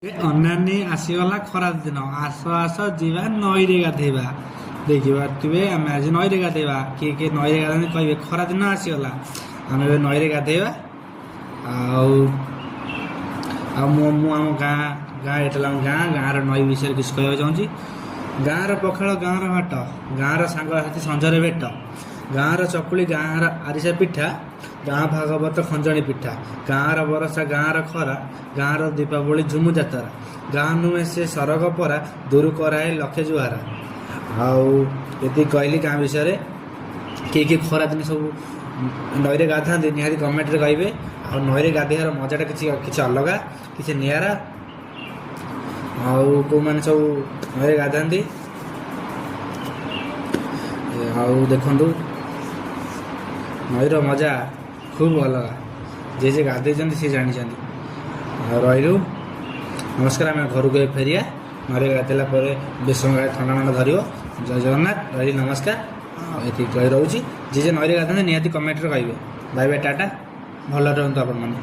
ଅନାନୀ ଆସିଗଲା ଖରା ଦିନ। ଆସ ଆସ ଯିବା ନଈରେ ଗାଧେଇବା। ଦେଖିପାରୁଥିବେ ଆମେ ଆଜି ନଈରେ ଗାଧେଇବା। କିଏ କିଏ ନଈରେ ଗାଧନ୍ତି କହିବେ। ଖରା ଦିନ ଆସିଗଲା, ଆମେ ଏବେ ନଈରେ ଗାଧେଇବା। ଆଉ ଆଉ ମୁଁ ଆମ ଗାଁ ଏଇଟା ଆମ ଗାଁର ନଈ ବିଷୟରେ କିଛି କହିବାକୁ ଚାହୁଁଛି। ଗାଁର ପଖାଳ, ଗାଁର ଭାତ, ଗାଁର ସାଙ୍ଗସାଥି ସଞ୍ଜରେ ଭେଟ, ଗାଁର ଚକୁଳି, ଗାଁର ଆରିସା ପିଠା, ଗାଁ ଭାଗବତ ଖଞ୍ଜଣି ପିଠା, ଗାଁର ବରଷା, ଗାଁର ଖରା, ଗାଁର ଦୀପାବଳି ଝୁମୁ ଯାତ୍ରା, ଗାଁ ନୁହେଁ ସେ ସରଗ ପରା, ଦୂରୁ କରାଏ ଲକ୍ଷେ ଜୁହାର। ଆଉ ଏତିକି କହିଲି ଗାଁ ବିଷୟରେ। କିଏ କିଏ ଖରାଦିନେ ସବୁ ନଈରେ ଗାଧାନ୍ତି ନିହାତି କମେଣ୍ଟରେ କହିବେ। ଆଉ ନଈରେ ଗାଧେଇବାର ମଜାଟା କିଛି ଅଲଗା, କିଛି ନିଆରା। ଆଉ କେଉଁମାନେ ସବୁ ନଈରେ ଗାଧାନ୍ତି ଆଉ ଦେଖନ୍ତୁ, ନଈର ମଜା ଖୁବ୍ ଅଲଗା। ଯିଏ ଗାଧେଇଛନ୍ତି ସିଏ ଜାଣିଛନ୍ତି। ଆଉ ରହିଲୁ, ନମସ୍କାର। ଆମେ ଘରକୁ ଫେରିବା। ନଈରେ ଗାଧେଇଲା ପରେ ବେଶୀ ଥଣ୍ଡା ମଣ୍ଡା ଧରିବ। ଜୟ ଜଗନ୍ନାଥ। ରହିଲି, ନମସ୍କାର। ଆଉ ଏତିକି କହି ରହୁଛି। ଯିଏ ନଈରେ ଗାଧାନ୍ତି ନିହାତି କମେଣ୍ଟରେ କହିବେ। ବାଇ ବାଇ, ଟାଟା। ଭଲ ରୁହନ୍ତୁ ଆପଣମାନେ।